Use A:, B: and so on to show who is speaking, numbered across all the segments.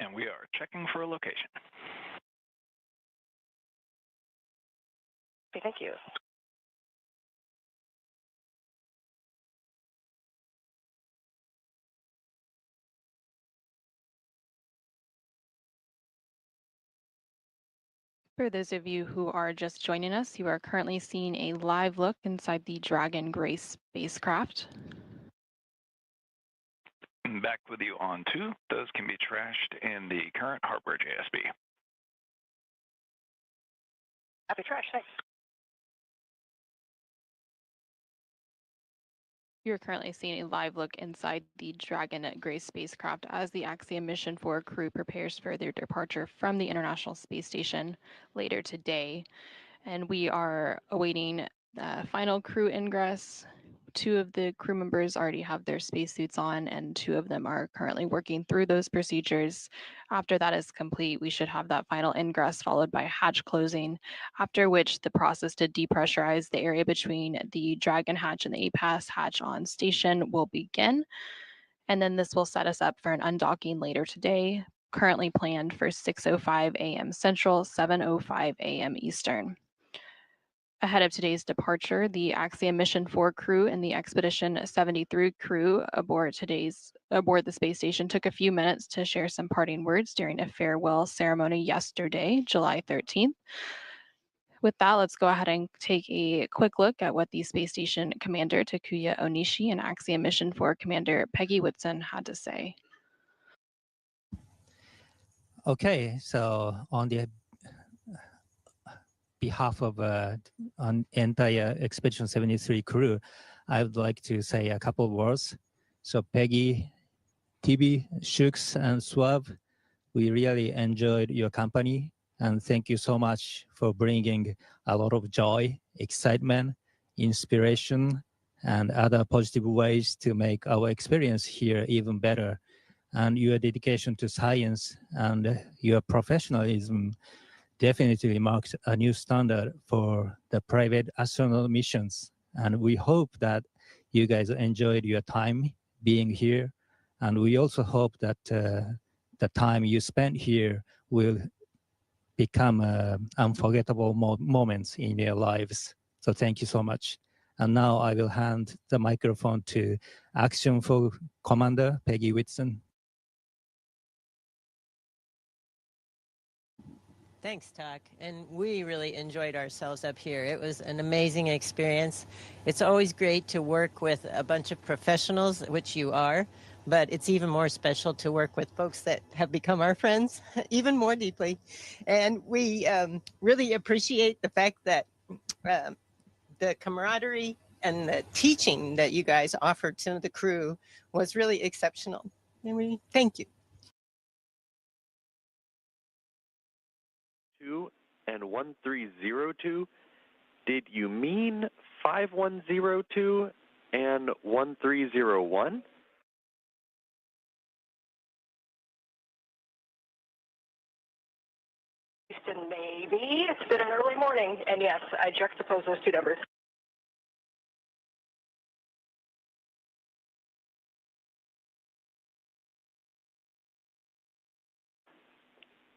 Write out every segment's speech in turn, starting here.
A: And we are checking for a location.
B: Okay, thank you.
C: For those of you who are just joining us, you are currently seeing a live look inside the Dragon Grace spacecraft.
A: Back with you on 2. Those can be trashed in the current hardware JSB.
B: Happy trash, thanks.
C: You're currently seeing a live look inside the Dragon Grace spacecraft as the Axiom Mission 4 crew prepares for their departure from the International Space Station later today. And we are awaiting final crew ingress. 2 of the crew members already have their spacesuits on, and 2 of them are currently working through those procedures. After that is complete, we should have that final ingress followed by hatch closing, after which the process to depressurize the area between the Dragon hatch and the APAS hatch on station will begin. And then this will set us up for an undocking later today, currently planned for 6:05 a.m. Central, 7:05 a.m. Eastern. Ahead of today's departure, the Axiom Mission 4 crew and the Expedition 73 crew aboard the space station took a few minutes to share some parting words during a farewell ceremony yesterday, July 13th. With that, let's go ahead and take a quick look at what the space station commander Takuya Onishi and Axiom Mission 4 commander Peggy Whitson had to say.
D: Okay, so on the behalf of an entire Expedition 73 crew, I would like to say a couple of words. So Peggy, TB, Shooks, and Swab, we really enjoyed your company, and thank you so much for bringing a lot of joy, excitement, inspiration, and other positive ways to make our experience here even better. And your dedication to science and your professionalism definitely marks a new standard for the private astronaut missions. And we hope that you guys enjoyed your time being here. And we also hope that the time you spent here will become unforgettable moments in your lives. So thank you so much. And now I will hand the microphone to Action 4 Commander Peggy Whitson.
E: Thanks, Tak. And we really enjoyed ourselves up here. It was an amazing experience. It's always great to work with a bunch of professionals, which you are, but it's even more special to work with folks that have become our friends even more deeply. And we really appreciate the fact that the camaraderie and the teaching that you guys offered to the crew was really exceptional. And we thank you.
F: And 1302, did you mean 5102 and 1301?
B: Houston, maybe. It's been an early morning, and yes, I juxtaposed those 2 numbers.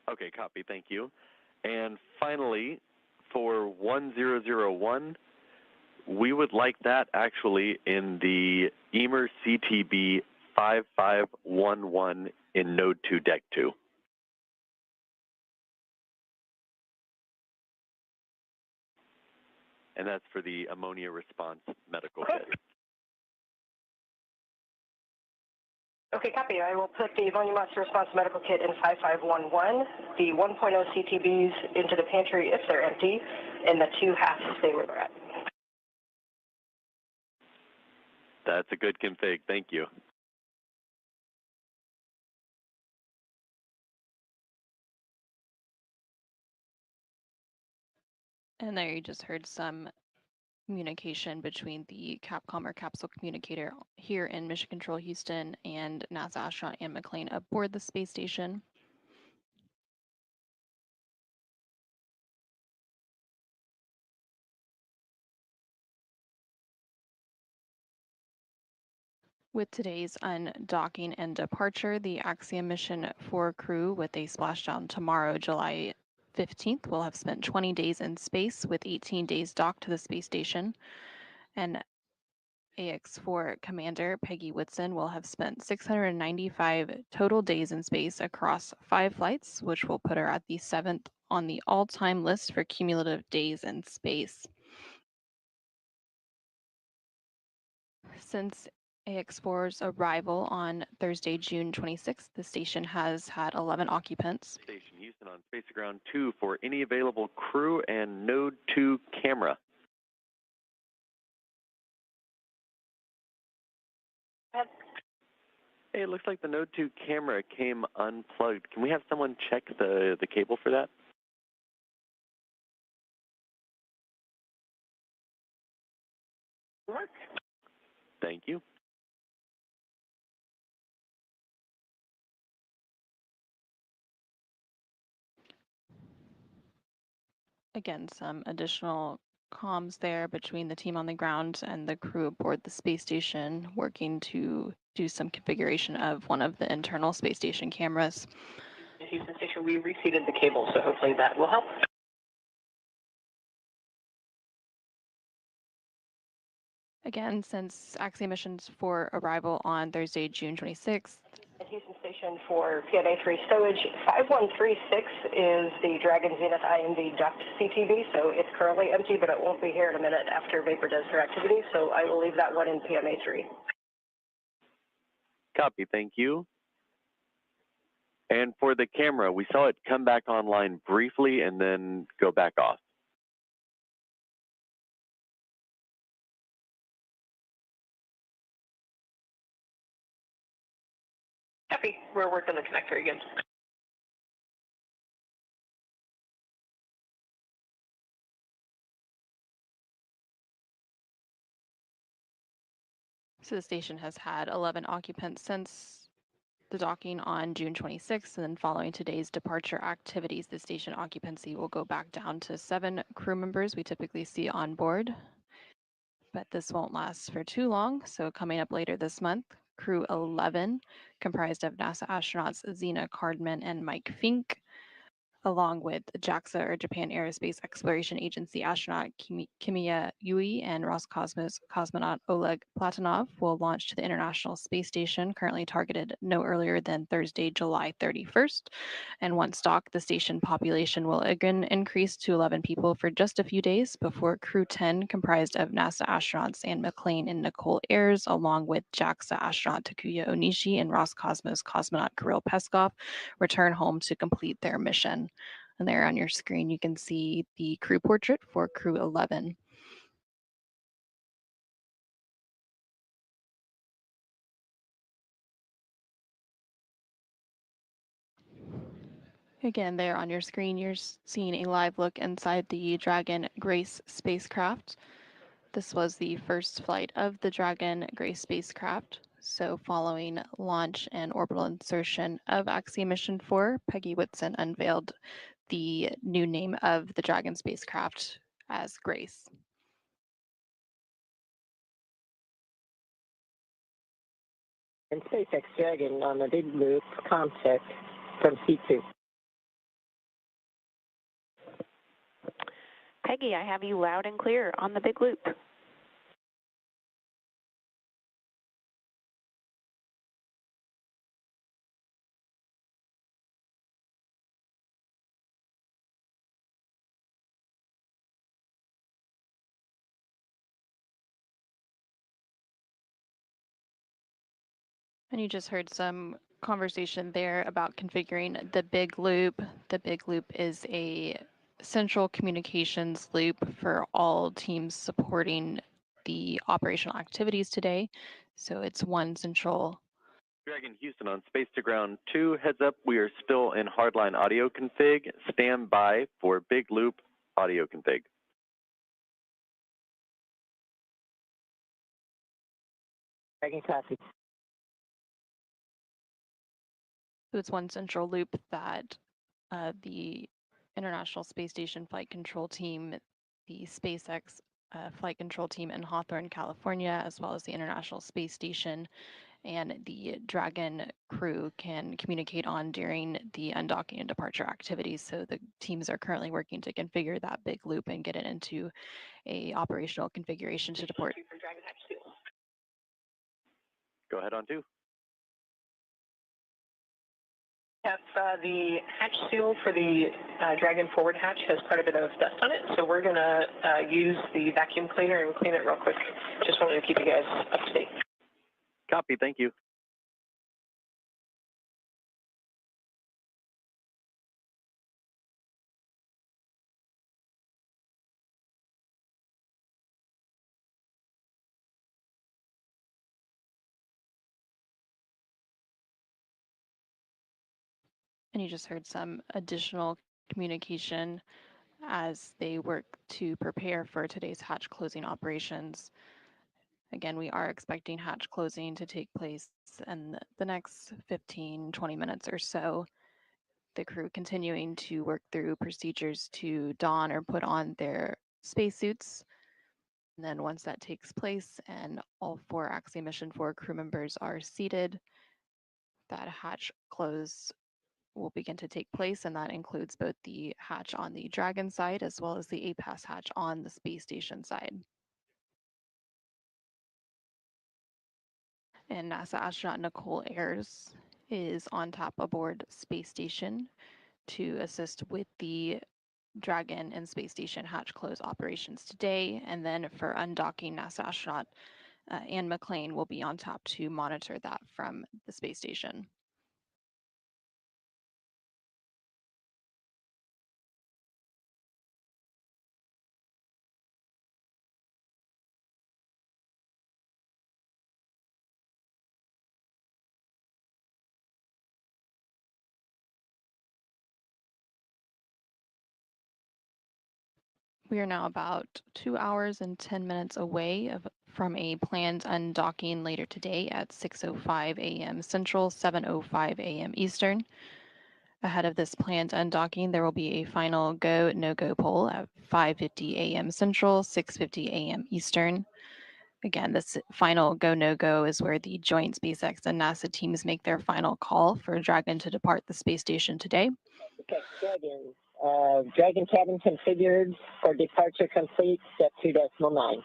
F: Okay, copy, thank you. And finally, for 1001, we would like that actually in the EMER CTB 5511 in Node 2, Deck 2. And that's for the ammonia response medical kit.
B: Okay, copy. I will put the ammonia monster response medical kit in 5511, the 1.0 CTBs into the pantry if they're empty, and the 2 have to stay where they're at.
F: That's a good config. Thank you.
C: And there you just heard some communication between the Capcom or capsule communicator here in Mission Control Houston and NASA astronaut Anne McLean aboard the space station. With today's undocking and departure, the Axiom mission for crew with a splashdown tomorrow, July 15th, will have spent 20 days in space with 18 days docked to the space station. And AX4 Commander Peggy Whitson will have spent 695 total days in space across 5 flights, which will put her at the 7th on the all-time list for cumulative days in space. Since AX4's arrival on Thursday, June 26th, the station has had 11 occupants.
F: Station Houston on Space to Ground 2 for any available crew and Node 2 camera. Hey, it looks like the Node 2 camera came unplugged. Can we have someone check the cable for that?
B: Work.
F: Thank you.
C: Again, some additional comms there between the team on the ground and the crew aboard the space station, working to do some configuration of one of the internal space station cameras.
B: Houston Station, we reseated the cable, so hopefully that will help.
C: Again, since Axiom missions for arrival on Thursday, June 26th.
B: At Houston Station for PNA3 stowage, 5136 is the Dragon Zenith IMD duct CTB, so it's currently empty, but it won't be here in a minute after Vapor does her activity, so I will leave that one in PMA3.
F: Copy, thank you. And for the camera, we saw it come back online briefly and then go back off.
B: Copy. We're working the connector again.
C: So the station has had 11 occupants since the docking on June 26th, and then following today's departure activities, the station occupancy will go back down to 7 crew members we typically see on board. But this won't last for too long. So coming up later this month, crew 11, comprised of NASA astronauts Zena Cardman and Mike Fink, along with JAXA, or Japan Aerospace Exploration Agency astronaut Kimiya Yui and Roscosmos cosmonaut Oleg Platonov, will launch to the International Space Station, currently targeted no earlier than Thursday, July 31st. And once docked, the station population will again increase to 11 people for just a few days before Crew 10, comprised of NASA astronauts Anne McClain and Nicole Ayers, along with JAXA astronaut Takuya Onishi and Roscosmos cosmonaut Kirill Peskov, return home to complete their mission. And there on your screen, you can see the crew portrait for Crew 11. Again, there on your screen, you're seeing a live look inside the Dragon Grace spacecraft. This was the first flight of the Dragon Grace spacecraft. So following launch and orbital insertion of Axiom Mission 4, Peggy Whitson unveiled the new name of the Dragon spacecraft as Grace.
G: And SpaceX Dragon on the big loop concept from C2.
H: Peggy, I have you loud and clear on the big loop.
C: And you just heard some conversation there about configuring the big loop. The big loop is a central communications loop for all teams supporting the operational activities today. So it's one central.
F: Dragon Houston on Space to Ground 2. Heads up, we are still in hardline audio config. Stand by for big loop audio config.
G: Dragon copy.
C: So it's one central loop that the International Space Station Flight Control Team, the SpaceX flight control team in Hawthorne, California, as well as the International Space Station, and the Dragon crew can communicate on during the undocking and departure activities. So the teams are currently working to configure that big loop and get it into a operational configuration to depart.
F: Go ahead on 2.
B: Yes, the hatch seal for the Dragon forward hatch has quite a bit of dust on it, so we're going to use the vacuum cleaner and clean it real quick. Just wanted to keep you guys up to date.
F: Copy, thank you.
C: And you just heard some additional communication as they work to prepare for today's hatch closing operations. Again, we are expecting hatch closing to take place in the next 15-20 minutes or so. The crew continuing to work through procedures to don or put on their spacesuits. And then once that takes place and all 4 Axiom Mission 4 crew members are seated, that hatch close will begin to take place, and that includes both the hatch on the Dragon side as well as the APAS hatch on the space station side. And NASA astronaut Nicole Ayers is on top aboard space station to assist with the Dragon and space station hatch close operations today. And then for undocking, NASA astronaut Anne McLean will be on top to monitor that from the space station. We are now about 2 hours and 10 minutes away from a planned undocking later today at 6:05 a.m. Central, 7:05 a.m. Eastern. Ahead of this planned undocking, there will be a final go, no-go poll at 5:50 a.m. Central, 6:50 a.m. Eastern. Again, this final go, no-go is where the joint SpaceX and NASA teams make their final call for Dragon to depart the space station today.
G: Okay, Dragon. Dragon cabin configured for departure complete, step 2.9.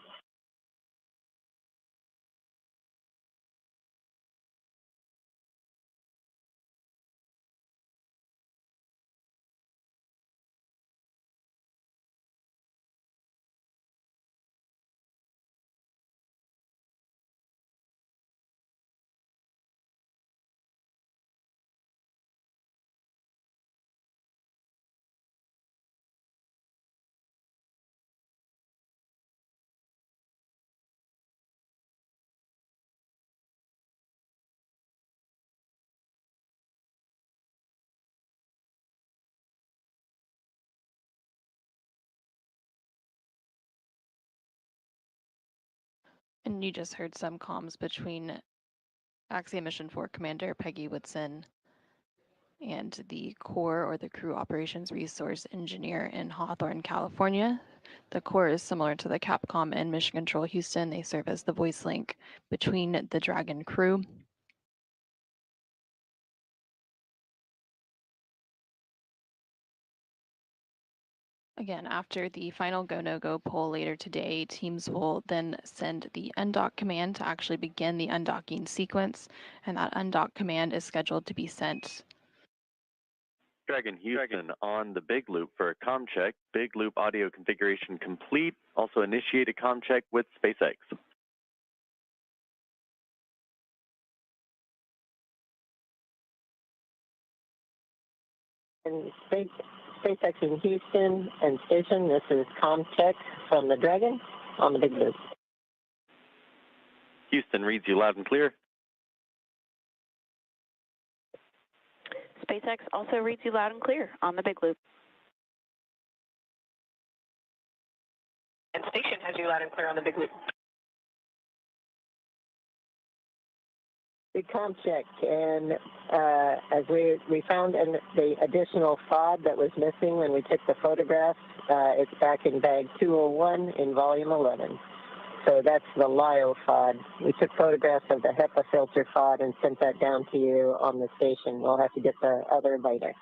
C: And you just heard some comms between Axiom Mission 4 Commander Peggy Woodson and the core or the crew operations resource engineer in Hawthorne, California. The core is similar to the Capcom and Mission Control Houston. They serve as the voice link between the Dragon crew. Again, after the final go, no-go poll later today, teams will then send the undock command to actually begin the undocking sequence, and that undock command is scheduled to be sent.
F: Dragon Houston on the big loop for a comm check. Big loop audio configuration complete. Also initiate a comm check with SpaceX.
G: And SpaceX in Houston and station, this is ComTech from the Dragon on the big loop.
F: Houston reads you loud and clear.
H: SpaceX also reads you loud and clear on the big loop.
B: And station has you loud and clear on the big loop.
G: Good comm check, and as we found the additional FOD that was missing when we took the photographs, it's back in bag 201 in volume 11. So that's the LIO FOD. We took photographs of the HEPA filter FOD and sent that down to you on the station. We'll have to get the other later.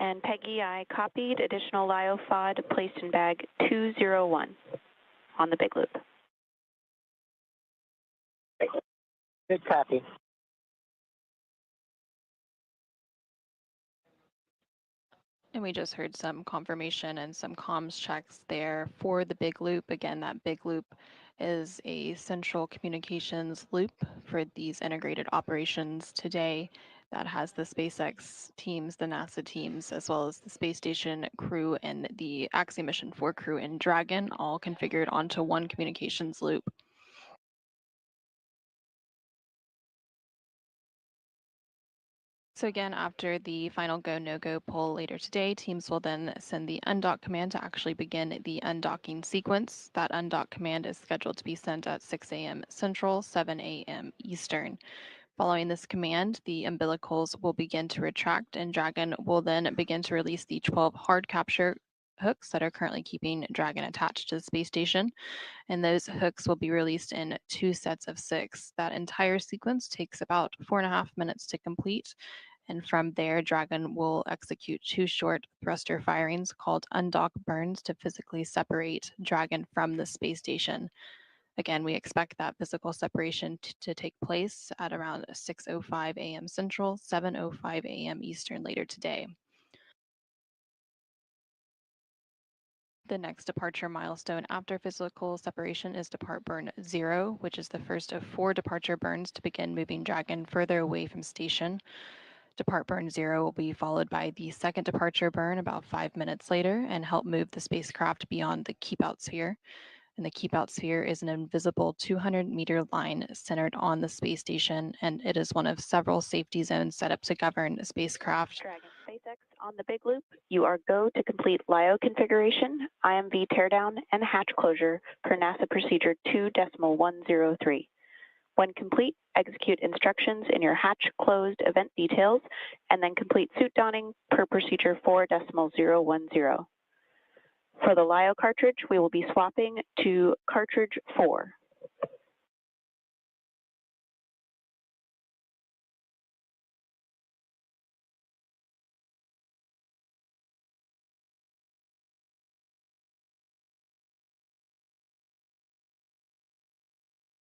H: And Peggy, I copied additional LIO FOD placed in bag 201 on the big loop.
G: Good copy.
C: And we just heard some confirmation and some comms checks there for the big loop. Again, that big loop is a central communications loop for these integrated operations today that has the SpaceX teams, the NASA teams, as well as the space station crew and the Axiom Mission 4 crew in Dragon, all configured onto one communications loop. So again, after the final go, no-go poll later today, teams will then send the undock command to actually begin the undocking sequence. That undock command is scheduled to be sent at 6 a.m. Central, 7 a.m. Eastern. Following this command, the umbilicals will begin to retract, and Dragon will then begin to release the 12 hard capture hooks that are currently keeping Dragon attached to the space station. And those hooks will be released in 2 sets of 6. That entire sequence takes about 4.5 minutes to complete. And from there, Dragon will execute 2 short thruster firings called undock burns to physically separate Dragon from the space station. Again, we expect that physical separation to take place at around 6:05 a.m. Central, 7:05 a.m. Eastern later today. The next departure milestone after physical separation is depart burn 0, which is the first of 4 departure burns to begin moving Dragon further away from station. Depart burn 0 will be followed by the second departure burn about 5 minutes later and help move the spacecraft beyond the keep out sphere. And the keep out sphere is an invisible 200-meter line centered on the space station, and it is one of several safety zones set up to govern the spacecraft.
H: Dragon SpaceX on the big loop. You are go to complete LIO configuration, IMV teardown, and hatch closure per NASA procedure 2.103. When complete, execute instructions in your hatch closed event details, and then complete suit donning per procedure 4.010. For the LIO cartridge, we will be swapping to cartridge 4.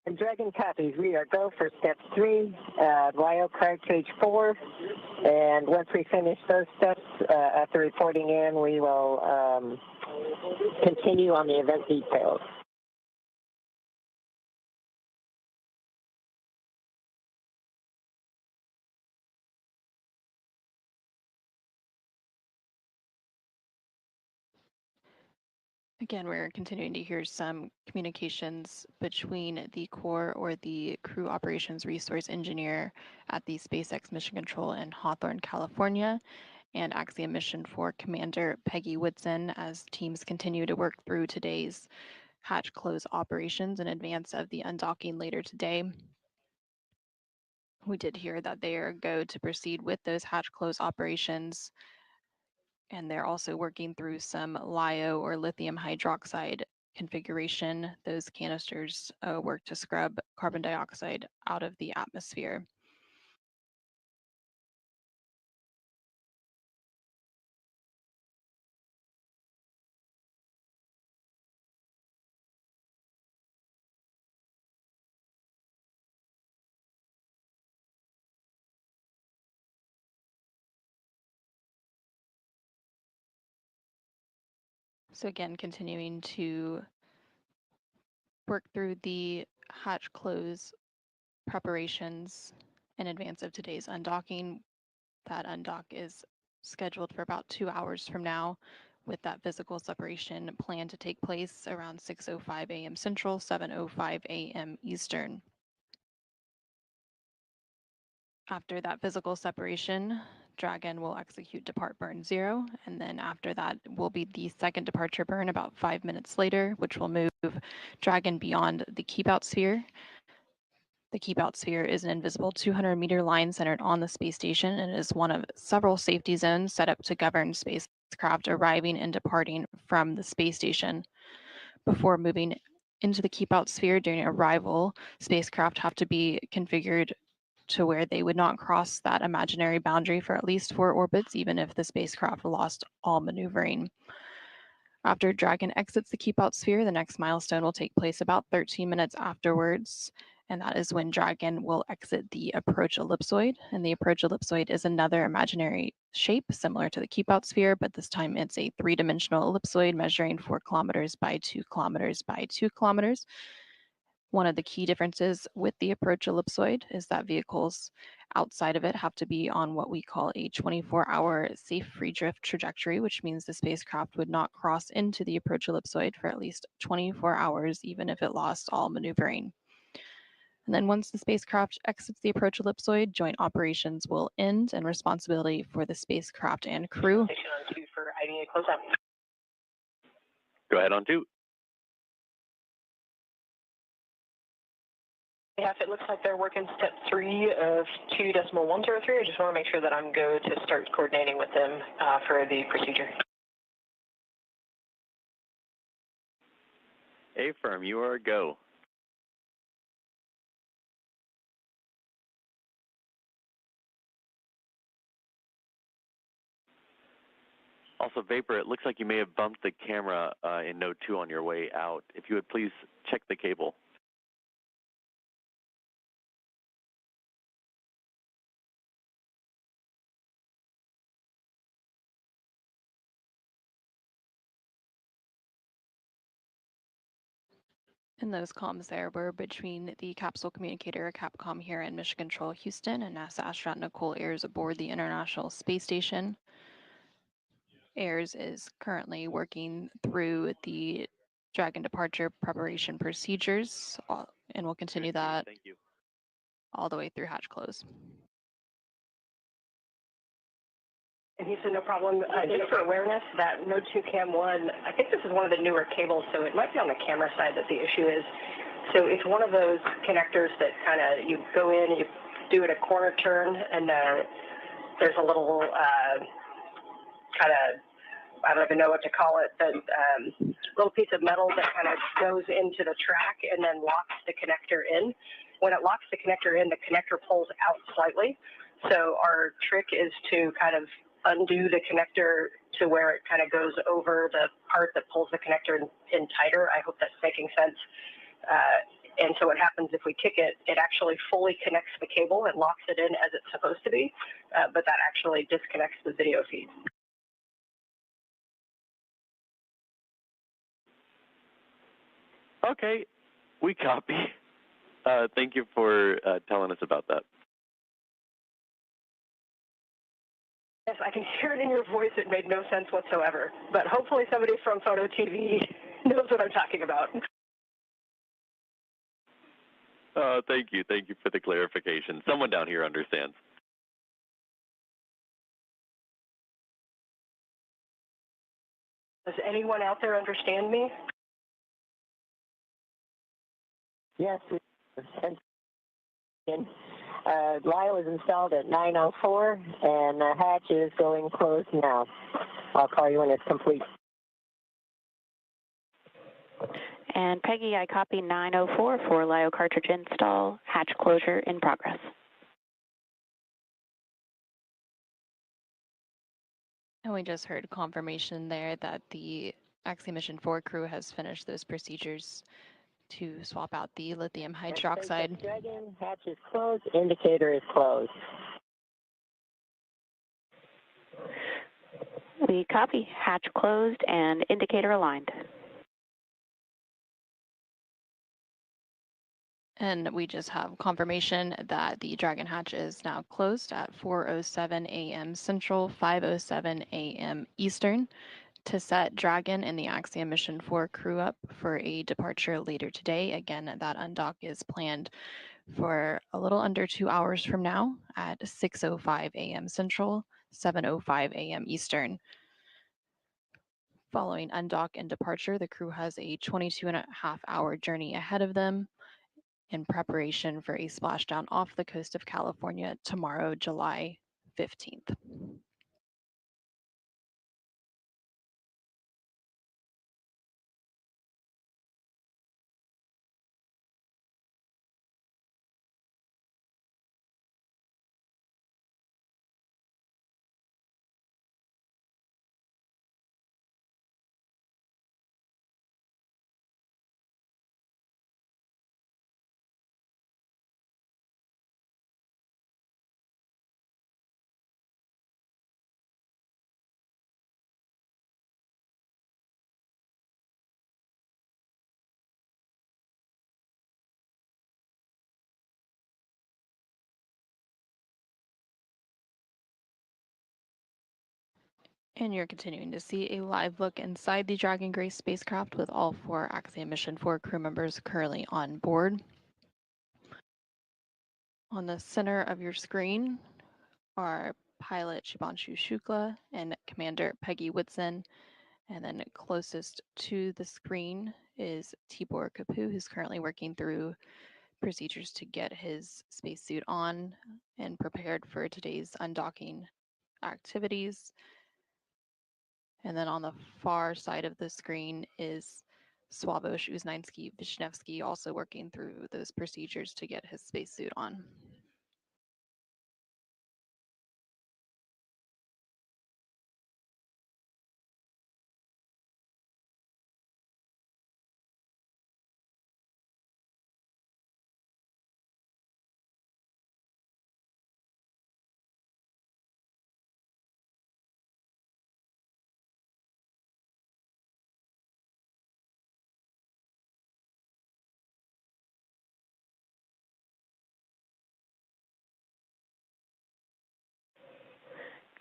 G: And Dragon copies. We are go for step 3, LIO cartridge 4. And once we finish those steps, after reporting in, we will continue on the event details.
C: Again, we're continuing to hear some communications between the core or the crew operations resource engineer at the SpaceX Mission Control in Hawthorne, California, and Axiom Mission 4 Commander Peggy Woodson as teams continue to work through today's hatch close operations in advance of the undocking later today. We did hear that they are go to proceed with those hatch close operations, and they're also working through some LiO or lithium hydroxide configuration. Those canisters work to scrub carbon dioxide out of the atmosphere. So again, continuing to work through the hatch close preparations in advance of today's undocking. That undock is scheduled for about 2 hours from now, with that physical separation planned to take place around 6:05 a.m. Central, 7:05 a.m. Eastern. After that physical separation, Dragon will execute depart burn 0, and then after that will be the second departure burn about 5 minutes later, which will move Dragon beyond the keep out sphere. The keep out sphere is an invisible 200-meter line centered on the space station and is one of several safety zones set up to govern spacecraft arriving and departing from the space station. Before moving into the keep out sphere during arrival, spacecraft have to be configured to where they would not cross that imaginary boundary for at least 4 orbits, even if the spacecraft lost all maneuvering. After Dragon exits the keep out sphere, the next milestone will take place about 13 minutes afterwards, and that is when Dragon will exit the approach ellipsoid. And the approach ellipsoid is another imaginary shape similar to the keep out sphere, but this time it's a 3-dimensional ellipsoid measuring 4 kilometers by 2 kilometers by 2 kilometers. One of the key differences with the approach ellipsoid is that vehicles outside of it have to be on what we call a 24-hour safe free drift trajectory, which means the spacecraft would not cross into the approach ellipsoid for at least 24 hours, even if it lost all maneuvering. And then once the spacecraft exits the approach ellipsoid, joint operations will end and responsibility for the spacecraft and crew.
B: Station on 2 for IDA closeout.
F: Go ahead on 2.
B: Yeah, it looks like they're working step 3 of 2.103. I just want to make sure that I'm go to start coordinating with them for the procedure.
F: A-firm, you are a go. Also, Vapor, it looks like you may have bumped the camera in node 2 on your way out. If you would please check the cable.
C: And those comms there were between the capsule communicator Capcom here in Mission Control Houston and NASA astronaut Nicole Ayers aboard the International Space Station. Ayers is currently working through the Dragon departure preparation procedures, and we'll continue that all the way through hatch close.
B: And he said, no problem. Just for awareness, that Node 2 Cam 1, I think this is one of the newer cables, so it might be on the camera side that the issue is. So it's one of those connectors that kind of, you go in, you do it a corner turn, and there's a little kind of, I don't even know what to call it, but little piece of metal that kind of goes into the track and then locks the connector in. When it locks the connector in, the connector pulls out slightly. So our trick is to kind of undo the connector to where it kind of goes over the part that pulls the connector in tighter. I hope that's making sense. And so what happens if we kick it, it actually fully connects the cable and locks it in as it's supposed to be, but that actually disconnects the video feed.
F: Okay, we copy. Thank you for telling us about that.
B: Yes, I can hear it in your voice. It made no sense whatsoever. But hopefully somebody from Photo TV knows what I'm talking about.
F: Thank you. Thank you for the clarification. Someone down here understands.
B: Does anyone out there understand me?
G: Yes. LIO is installed at 9:04, and the hatch is going closed now. I'll call you when it's complete.
H: And Peggy, I copy 9:04 for LIO cartridge install, hatch closure in progress.
C: And we just heard confirmation there that the Axiom Mission 4 crew has finished those procedures to swap out the lithium hydroxide.
G: Dragon, hatch is closed, indicator is closed.
H: We copy, hatch closed and indicator aligned.
C: And we just have confirmation that the Dragon hatch is now closed at 4:07 a.m. Central, 5:07 a.m. Eastern, to set Dragon and the Axiom Mission 4 crew up for a departure later today. Again, that undock is planned for a little under 2 hours from now at 6:05 a.m. Central, 7:05 a.m. Eastern. Following undock and departure, the crew has a 22.5-hour journey ahead of them in preparation for a splashdown off the coast of California tomorrow, July 15th. And you're continuing to see a live look inside the Dragon Grace spacecraft with all 4 Axiom Mission 4 crew members currently on board. On the center of your screen are pilot Shubhanshu Shukla and Commander Peggy Whitson. And then closest to the screen is Tibor Kapu, who's currently working through procedures to get his spacesuit on and prepared for today's undocking activities. And then on the far side of the screen is Swabosh Uznansky Vishnevsky, also working through those procedures to get his spacesuit on.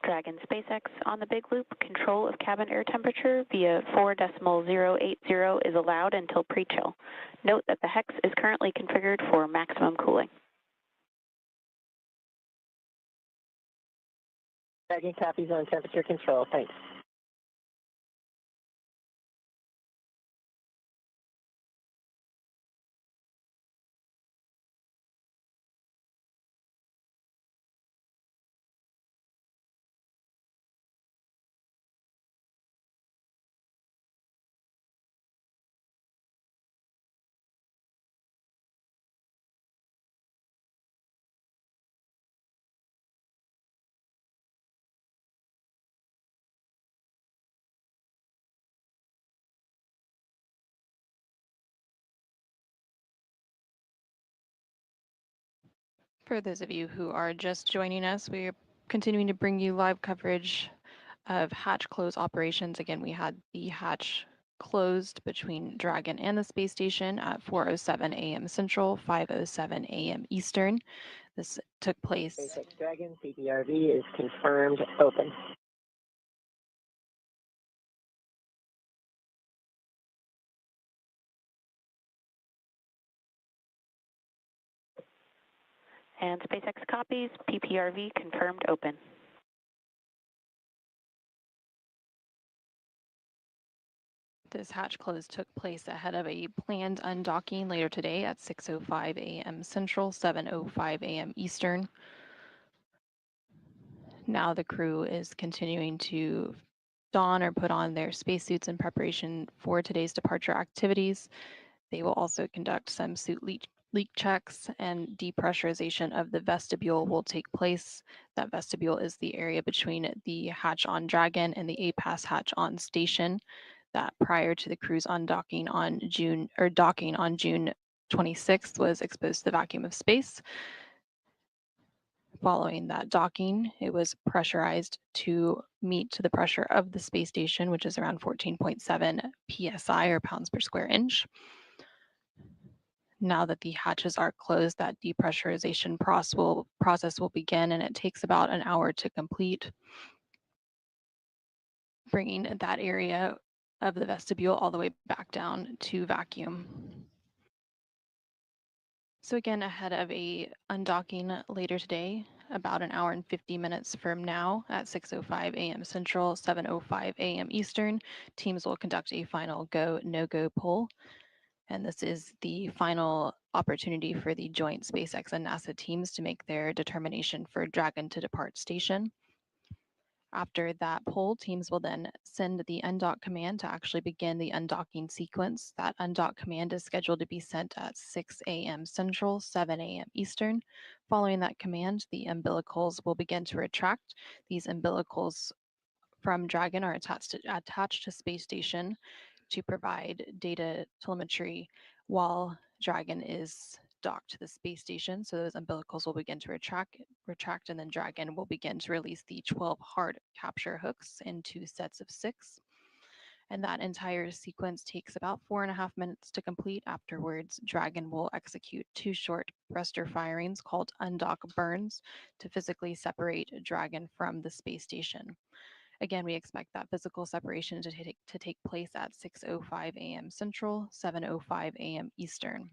H: Dragon SpaceX on the big loop, control of cabin air temperature via 4.080 is allowed until pre-chill. Note that the hex is currently configured for maximum cooling.
G: Dragon copies on temperature control. Thanks.
C: For those of you who are just joining us, we're continuing to bring you live coverage of hatch close operations. Again, we had the hatch closed between Dragon and the space station at 4:07 a.m. Central, 5:07 a.m. Eastern. This took place.
G: SpaceX Dragon CPRV is confirmed open.
H: And SpaceX copies, PPRV confirmed open.
C: This hatch close took place ahead of a planned undocking later today at 6:05 a.m. Central, 7:05 a.m. Eastern. Now the crew is continuing to don or put on their spacesuits in preparation for today's departure activities. They will also conduct some suit leak checks, and depressurization of the vestibule will take place. That vestibule is the area between the hatch on Dragon and the A-Pass hatch on station that prior to the crew's undocking on docking on June 26th was exposed to the vacuum of space. Following that docking, it was pressurized to meet to the pressure of the space station, which is around 14.7 psi or pounds per square inch. Now that the hatches are closed, that depressurization process will begin, and it takes about an hour to complete, bringing that area of the vestibule all the way back down to vacuum. So again, ahead of a undocking later today, about an hour and 50 minutes from now at 6:05 a.m. Central, 7:05 a.m. Eastern, teams will conduct a final go, no-go poll. And this is the final opportunity for the joint SpaceX and NASA teams to make their determination for Dragon to depart station. After that poll, teams will then send the undock command to actually begin the undocking sequence. That undock command is scheduled to be sent at 6 a.m. Central, 7 a.m. Eastern. Following that command, the umbilicals will begin to retract. These umbilicals from Dragon are attached to space station to provide data telemetry while Dragon is docked to the space station. So those umbilicals will begin to retract, and then Dragon will begin to release the 12 hard capture hooks in 2 sets of 6. And that entire sequence takes about 4.5 minutes to complete. Afterwards, Dragon will execute 2 short thruster firings called undock burns to physically separate Dragon from the space station. Again, we expect that physical separation to take place at 6:05 a.m. Central, 7:05 a.m. Eastern.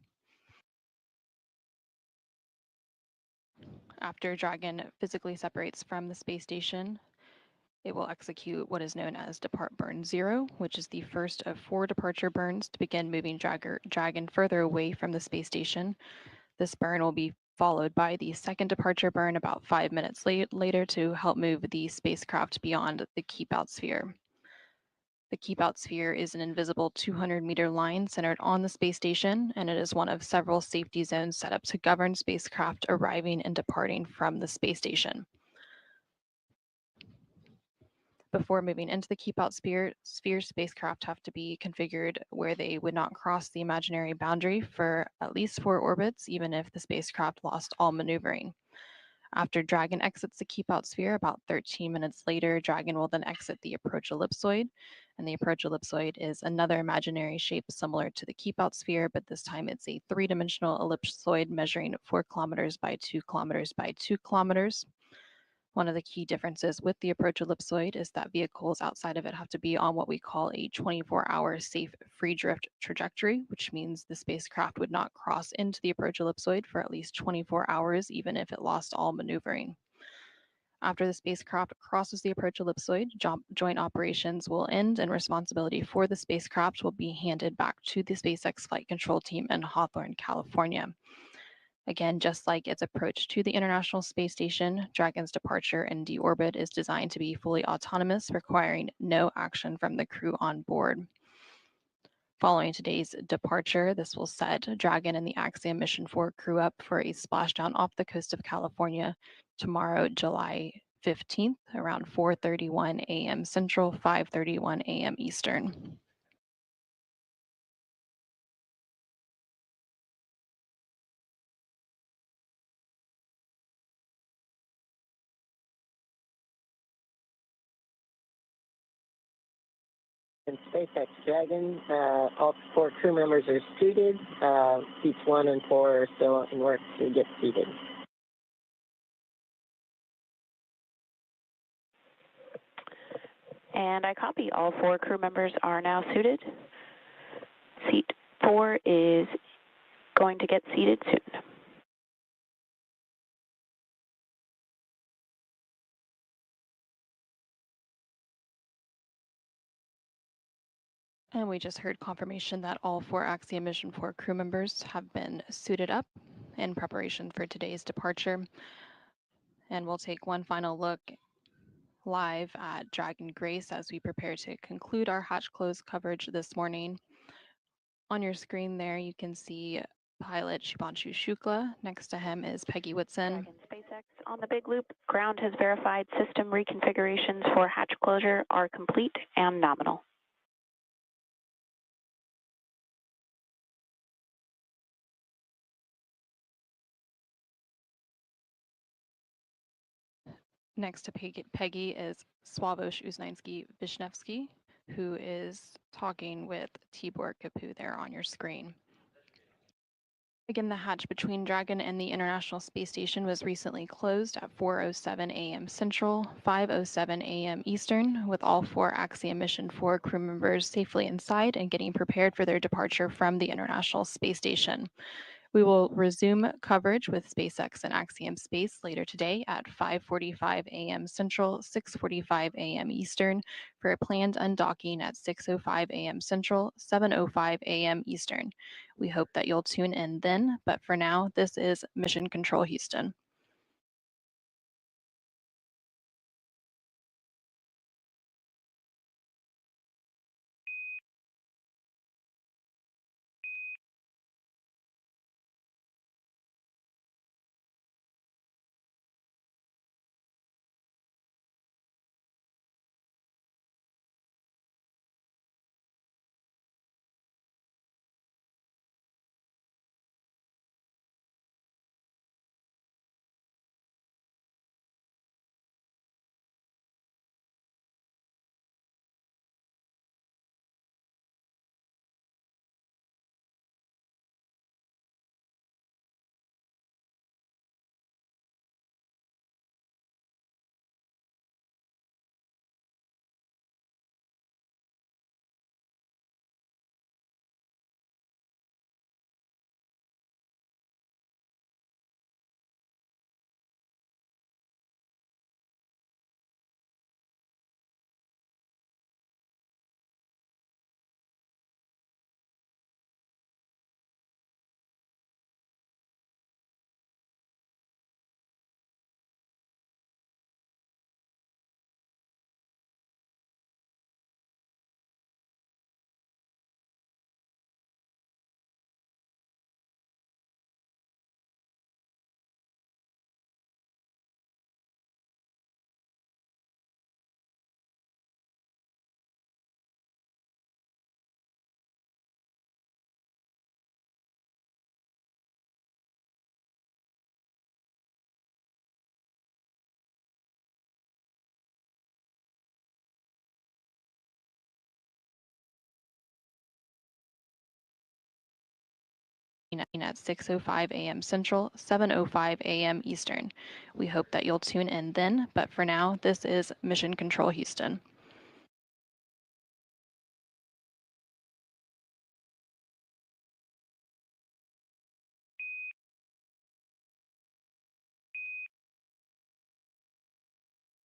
C: After Dragon physically separates from the space station, it will execute what is known as Depart Burn 0, which is the first of 4 departure burns to begin moving Dragon further away from the space station. This burn will be followed by the second departure burn about 5 minutes later to help move the spacecraft beyond the keep out sphere. The keep out sphere is an invisible 200-meter line centered on the space station, and it is one of several safety zones set up to govern spacecraft arriving and departing from the space station. Before moving into the keep out sphere, spacecraft have to be configured where they would not cross the imaginary boundary for at least 4 orbits, even if the spacecraft lost all maneuvering. After Dragon exits the keep out sphere, about 13 minutes later, Dragon will then exit the approach ellipsoid. And the approach ellipsoid is another imaginary shape similar to the keep out sphere, but this time it's a 3-dimensional ellipsoid measuring 4 kilometers by 2 kilometers by 2 kilometers. One of the key differences with the approach ellipsoid is that vehicles outside of it have to be on what we call a 24-hour safe free drift trajectory, which means the spacecraft would not cross into the approach ellipsoid for at least 24 hours, even if it lost all maneuvering. After the spacecraft crosses the approach ellipsoid, joint operations will end and responsibility for the spacecraft will be handed back to the SpaceX flight control team in Hawthorne, California. Again, just like its approach to the International Space Station, Dragon's departure and deorbit is designed to be fully autonomous, requiring no action from the crew on board. Following today's departure, this will set Dragon and the Axiom Mission 4 crew up for a splashdown off the coast of California tomorrow, July 15th, around 4:31 a.m. Central, 5:31 a.m. Eastern.
G: And SpaceX Dragon, all 4 crew members are seated. Seats 1 and 4 are still in work to get seated.
H: And I copy. All 4 crew members are now suited. Seat 4 is going to get seated soon.
C: And we just heard confirmation that all 4 Axiom Mission 4 crew members have been suited up in preparation for today's departure. And we'll take one final look live at Dragon Grace as we prepare to conclude our hatch close coverage this morning. On your screen there, you can see pilot Shubhanshu Shukla. Next to him is Peggy Whitson.
H: Dragon SpaceX on the Big Loop. Ground has verified system reconfigurations for hatch closure are complete and nominal.
C: Next to Peggy is Sławosz Uznański-Wisniewski, who is talking with Tibor Kapu there on your screen. Again, the hatch between Dragon and the International Space Station was recently closed at 4:07 a.m. Central, 5:07 a.m. Eastern, with all 4 Axiom Mission 4 crew members safely inside and getting prepared for their departure from the International Space Station. We will resume coverage with SpaceX and Axiom Space later today at 5:45 a.m. Central, 6:45 a.m. Eastern for a planned undocking at 6:05 a.m. Central, 7:05 a.m. Eastern. We hope that you'll tune in then, but for now, this is Mission Control Houston. At 6:05 a.m. Central, 7:05 a.m. Eastern. We hope that you'll tune in then, but for now, this is Mission Control Houston.